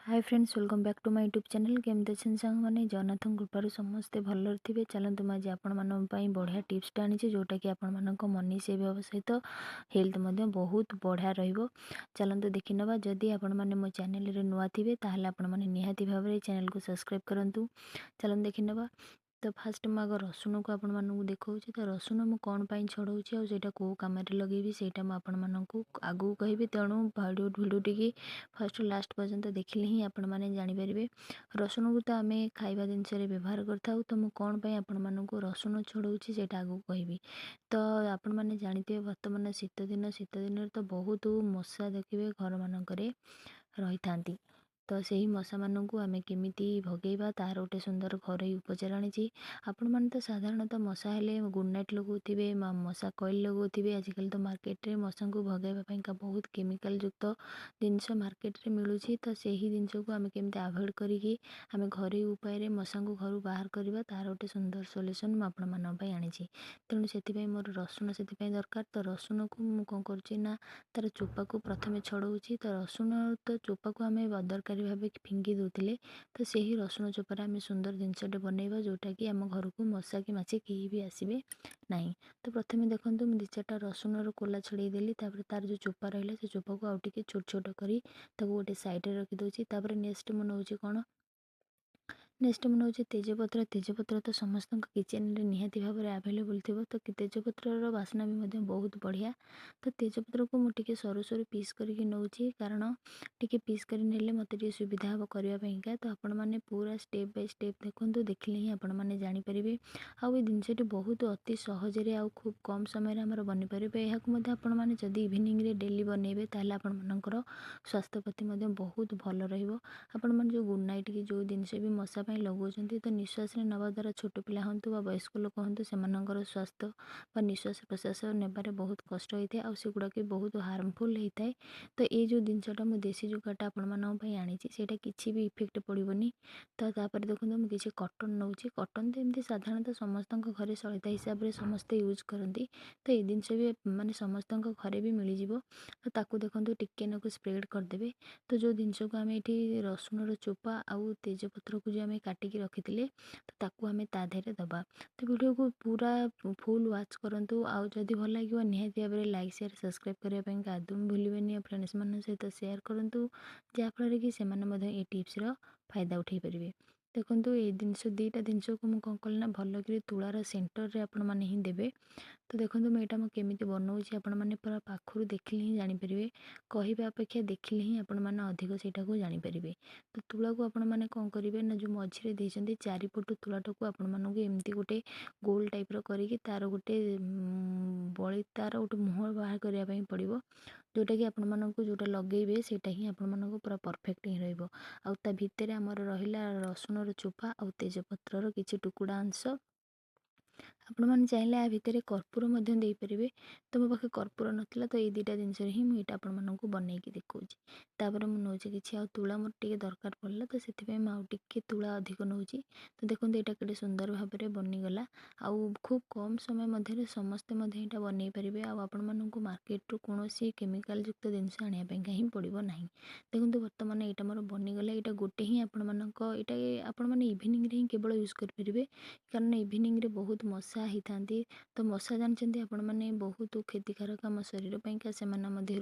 Hi friends, welcome back to my YouTube channel. केमती अच्छे सांग मैंने जगन्नाथ कृपार समस्ते भल थे। चलते मुझे आपण बढ़िया टिप्सटा आनी जोटा कि आपण मनी सेव हे सहित हेल्थ बहुत बढ़िया रलतु देखी ना। जदि आपण मैंने मो चैनल नुआ थे आपण मैंने निहाती भाव चैनल को सब्सक्राइब करूँ। चलते देखी ना। तो फास्ट मुझ रसुण को आपण मानक देखा। तो रसुण मुझे कौन छड़ाऊँगी आईटा कौ कम लगे सेटा मुझे आगू कहि। तेणु भिडियो टी फर्स्ट लास्ट पर्यंत देखिले ही आपण मैंने जानीपर। रसुण को तो आम खाଇବା जिनस व्यवहार करूँ। तो मुझे कौन आपण मानक रसुण छड़ाऊँगी से आगू कहि। तो आपण मैंने जानते बर्तमान शीत दिन तो बहुत मशा देखिए घर मानक रही था। तो से ही मशा मानक आम केमी भगेबा तार गोटे सुंदर घर उपचार आनी। आपण मैंने तो साधारणतः मशा हेले गुड नाइट लगाऊे, मशा कॉइल लगाऊे। आजिकल तो मार्केट में मशा को भगाइवाई बहुत केमिकल युक्त जिनस मार्केट रे मिलूँ। तो से ही जिनस को आम केमी आभोड करी आम घर उपाय मशा को घर बाहर करवा तार गोटे सुंदर सल्यूशन मुझे आनी। तेणु से मोर रसुण से दरकार। तो रसुण को मुझे कौन कर तार चोपा को प्रथम छड़ाऊँगी। तो रसुण तो चोपा को आम अदरकारी भाव फिंगी दूसरे। तो से ही रसुण चोपार आम सुंदर जिनसटे बनइबा जोटा कि आम घर को मशा कि माछी कहीं भी आसबे ना। तो प्रथम देखो मुझे 2-4टा रसुण कोला छड़ेदेली। तार जो चोपा रहा से चोपा को आउ टे छोट छोट कर गोटे सैड्रे रखिदे। नेक्स्ट मुझे नौची कौन नेक्स्ट मुझे तेजपत्र। तेजपत्र तो समस्त किचेन में निहाती भाव में आवेलेबल थी। तो तेजपत्र बास्ना भी बहुत बढ़िया। तो तेजपत्र को मुझे सरू सरू पीस करके नौची कारण टी पीस कर नेले मत सुविधा हम करने। तो आपण मैंने पूरा स्टेप बाय स्टेप देखूँ देखिले ही आपण मैंने जानीपर। आउ जिनसटी बहुत अति सहजरे आउ खूब कम समय आमर बनी पारे। यहाँ आपण मैंने जदि इवनिंग रे डेली बनइबे ताल आपणकर स्वास्थ्य प्रति बहुत भल रही। जो गुड नाइट कि जो जिनस भी मशा लगाऊँ तो निश्वास नवा द्वारा छोट पिला हूँ वयस्क लोक हूँ से स्वास्थ्य व निश्वास प्रश्वास नेबार बहुत कष्ट होता है। आ सेगुड़ा कि बहुत हार्मफुल होता है। तो ये जो जिनसटा मुझे देसी जुगाटा आपण आनी से किसी भी इफेक्ट पड़ोनी। तो देखो मुझे किसी कटन नौची। कटन तो एमती साधारणतः समस्त घरे सलिता हिसाब से समस्ते यूज करती। तो ये जिनस भी माने समस्त घरे भी मिल जाव। तो ताकू देखो टिके नाकू स्प्रेड करदे। तो जो जिनस को आम ये रसुण चोपा आउ तेजपत्र को जो आम काटिकी रखी तो ताकू आम ताधे दबा। तो वीडियो को पूरा फुल वाच करूँ। आउ जदि भल लगे निहाती भाव में लाइक शेयर सब्सक्राइब करने आदौ भूलें। फ्रेंड्स मान सहित शेयर करूँ जहाँफल कि से टिप्स फायदा उठे पारे। देखो ये जिनस 2टा जिनस को मुझे कौन कल भल कि तुलार सेंटर रे आपण मैंने ही देवे। तो देखो मुझे यहाँ केमी बनाऊँगी आपण मैंने पूरा पाखु देखिले ही जानीपर। कहवा अपेक्षा देखिले ही आपण मैंने अधिक सेटा को जानीपर। तो तुला को आपण मैंने कौन करेंगे ना जो मझे देते चारिपटू तुलाटा को आपण मानक एमती गोटे गोल टाइप करी तार गोटे बड़ी तार गोटे मुहर बाहर करने पड़ो जोटा कि आपण मानक जोटा लगेबे सेटा ही आपण मानक पूरा परफेक्ट ही रहिबो। आउ ता भितर आमर रहिला रसुण चोपा आउ तेजपत्र किछि टुकुड़ा अंश। आपण मैंने चाहिए आ भितर कर्पूर दे पारे। तो मो पाखे कर्पूर नाला तो ये 2टा जिनस ही मुझे आपण मानक बनईकी देखा। तापर मुझे नौचे कि तुला मोर टे दरकार पड़ा तो से मुझे तुला अधिक नौची। तो देखो यहाँ के सुंदर भाव में बनीगला। आउ खूब कम समय मध्य समस्ते यहाँ बनई पारे। आपण मानक मार्केट रू कौन केमिकल युक्त जिनस आनापी ही पड़ो ना। देखो बर्तमान यहाँ मोर बनीगला। यहाँ गोटे ही आपण मानक यहाँ आपण मैंने इवनिंग रे ही केवल यूज करेंगे कारण इवनिंग रे बहुत मशा होता। तो मशा जानते आपण मैंने बहुत क्षतिकारक आम शरीर पाइंका से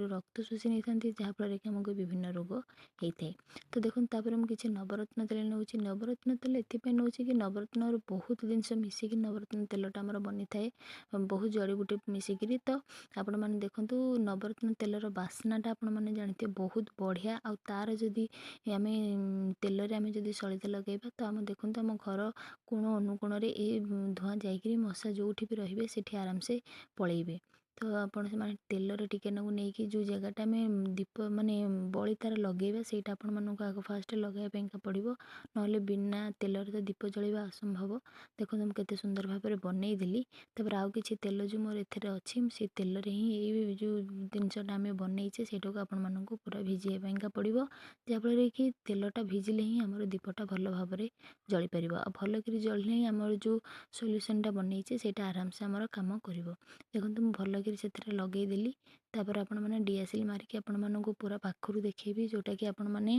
रक्त शोषी नहीं था जहाँफल कि आमको विभिन्न रोग होता है। तो देखो तापर मुझे किसी नवरत्न तेल नौची। नवरत्न तेल ये नौ कि नवरत्न बहुत जिनस मिसिकी नवरत्न तेलटा आमर बनी थाए बहुत जड़ी बूटी मिसिकी। तो आपण मैंने देखो नवरत्न तेलर बास्नाटा आपण मैंने जानते बहुत बढ़िया। आ तार जदि आम तेल आम जदि सलिता लगेबा तो आम देखो आम घर कोण अनुकोण ये धूआं जाकि मशा जो भी रे से आराम से पलैबे। तो आपण से तेलर टिके नाकू नहीं जो जगटा आम दीप माने बड़ी तार लगेबा से आपण मानक आग फास्ट लगाइवाई पड़ो ना बिना तेलर तो दीप जलवा असंभव। देखो मुझे केते सुंदर भाव में बनई देली। तापर आउ किछि तेल जो मोर एथरे अच्छी से तेल रे ही ये जो जिनसटा आम बनईचे से आपण मानक पूरा भिजाइवाई पड़ो जहाँफल कि तेलटा भिजिले ही आमर दीपटा भल भाव में जली पार। भल कि जलिले ही आमर जो सल्यूशनटा बनईचे से आराम से आमर काम कर। देखो मुझे भल कि लगेदेली। ତାପରେ ଆପଣମାନେ ଡିଆସିଲ୍ ମାରିକି ଆପଣମାନଙ୍କୁ ପୁରା ପାଖରୁ ଦେଖେଇବି, ଯେଉଁଟାକି ଆପଣମାନେ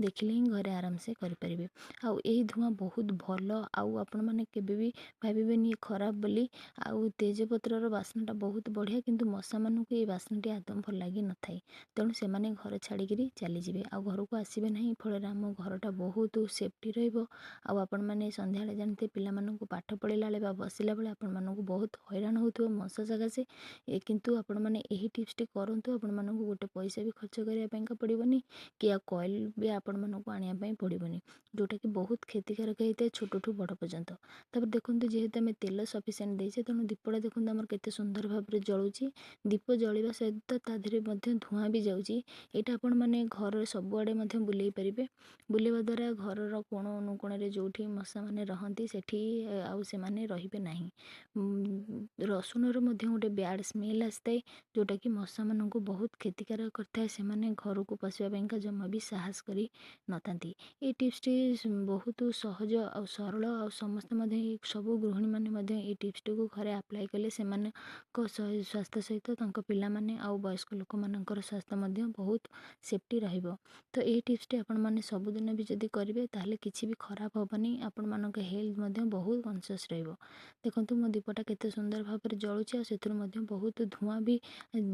ଦେଖିଲେ ହିଁ ଘରେ ଆରାମସେ କରିପାରିବେ। ଆଉ ଏହି ଧୂଆଁ ବହୁତ ଭଲ, ଆଉ ଆପଣମାନେ କେବେ ବି ଭାବିବେନି ଖରାପ ବୋଲି। ଆଉ ତେଜପତ୍ରର ବାସ୍ନାଟା ବହୁତ ବଢ଼ିଆ, କିନ୍ତୁ ମଶାମାନଙ୍କୁ এই ବାସ୍ନାଟି ଆଦୌ ଭଲ ଲାଗିନଥାଏ। ତେଣୁ ସେମାନେ ଘର ଛାଡ଼ିକିରି ଚାଲିଯିବେ ଆଉ ଘରକୁ ଆସିବେ ନାହିଁ। ଫଳରେ ଆମ ଘରଟା ବହୁତ ସେଫ୍ଟି ରହିବ। ଆଉ ଆପଣମାନେ ସନ୍ଧ୍ୟାବେଳେ ଜାଣିଥିବେ ପିଲାମାନଙ୍କୁ ପାଠ ପଢ଼ିଲା ବେଳେ ବା ବସିଲା ବେଳେ ଆପଣମାନଙ୍କୁ ବହୁତ ହଇରାଣ ହେଉଥିବ ମଶା ସକାଶେ, କିନ୍ତୁ ଆପଣମାନେ ଏହି ଟିପ୍ସଟି କରନ୍ତୁ। ଆପଣମାନଙ୍କୁ ଗୋଟେ ପଇସା ବି ଖର୍ଚ୍ଚ କରିବା ପାଇଁକା ପଡ଼ିବନି, କି ଆଉ କଏଲ୍ ବି ଆପଣମାନଙ୍କୁ ଆଣିବା ପାଇଁ ପଡ଼ିବନି, ଯେଉଁଟାକି ବହୁତ କ୍ଷତିକାରକ ହେଇଥାଏ ଛୋଟଠୁ ବଡ଼ ପର୍ଯ୍ୟନ୍ତ। ତାପରେ ଦେଖନ୍ତୁ, ଯେହେତୁ ଆମେ ତେଲ ସଫିସିଏଣ୍ଟ ଦେଇଛେ, ତେଣୁ ଦୀପଟା ଦେଖନ୍ତୁ ଆମର କେତେ ସୁନ୍ଦର ଭାବରେ ଜଳୁଛି। ଦୀପ ଜଳିବା ସହିତ ତା ଦେହରେ ମଧ୍ୟ ଧୂଆଁ ବି ଯାଉଛି। ଏଇଟା ଆପଣମାନେ ଘରର ସବୁଆଡ଼େ ମଧ୍ୟ ବୁଲେଇ ପାରିବେ। ବୁଲିବା ଦ୍ୱାରା ଘରର କୋଣ ଅନୁକୋଣରେ ଯେଉଁଠି ମଶାମାନେ ରହନ୍ତି ସେଠି ଆଉ ସେମାନେ ରହିବେ ନାହିଁ। ରସୁଣର ମଧ୍ୟ ଗୋଟେ ବ୍ୟାଡ଼୍ ସ୍ମେଲ୍ ଆସିଥାଏ, ଯେଉଁଟାକି ମଶାମାନଙ୍କୁ ବହୁତ କ୍ଷତିକାରକ କରିଥାଏ। ସେମାନେ ଘରକୁ ପଶିବା ପାଇଁକା ଜମା ବି ସାହସ କରି ନଥାନ୍ତି। এই ଟିପ୍ସଟି ବହୁତ ସହଜ ଆଉ ସରଳ, ଆଉ ସମସ୍ତେ ମଧ୍ୟ ସବୁ ଗୃହିଣୀମାନେ ମଧ୍ୟ এই ଟିପ୍ସଟିକୁ ଘରେ ଆପ୍ଲାଏ କଲେ ସେମାନଙ୍କ ସ୍ୱାସ୍ଥ୍ୟ ସହିତ ତାଙ୍କ ପିଲାମାନେ ଆଉ ବୟସ୍କ ଲୋକମାନଙ୍କର ସ୍ୱାସ୍ଥ୍ୟ ମଧ୍ୟ ବହୁତ ସେଫ୍ଟି ରହିବ। ତ ଏହି ଟିପ୍ସଟି ଆପଣମାନେ ସବୁଦିନ ବି ଯଦି କରିବେ ତାହେଲେ କିଛି ବି ଖରାପ ହେବନି, ଆପଣମାନଙ୍କ ହେଲ୍ଥ ମଧ୍ୟ ବହୁତ କନସିୟସ୍ ରହିବ। ଦେଖନ୍ତୁ ମୋ ଦୀପଟା କେତେ ସୁନ୍ଦର ଭାବରେ ଜଳୁଛି, ଆଉ ସେଥିରୁ ମଧ୍ୟ ବହୁତ ଧୂଆଁ ବି,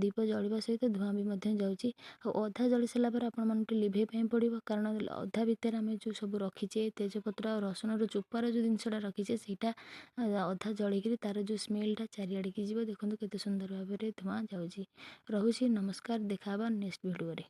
ଦୀପ ଜଳିବା ସହିତ ଧୂଆଁ ବି ମଧ୍ୟ ଯାଉଛି। ଆଉ ଅଧା ଜଳି ସାରିଲା ପରେ ଆପଣମାନଙ୍କୁ ଲିଭେଇବା ପାଇଁ ପଡ଼ିବ, କାରଣ ଅଧା ଭିତରେ ଆମେ ଯେଉଁ ସବୁ ରଖିଛେ ତେଜପତ୍ର ଆଉ ରସୁଣର ଚୋପାର ଯେଉଁ ଜିନିଷଟା ରଖିଛେ ସେଇଟା ଅଧା ଜଳିକିରି ତାର ଯେଉଁ ସ୍ମେଲ୍ଟା ଚାରିଆଡ଼ିକି ଯିବ। ଦେଖନ୍ତୁ କେତେ ସୁନ୍ଦର ଭାବରେ ଧୂଆଁ ଯାଉଛି। ରହୁଛି, ନମସ୍କାର, ଦେଖା ହେବା ନେକ୍ସଟ ଭିଡ଼ିଓରେ।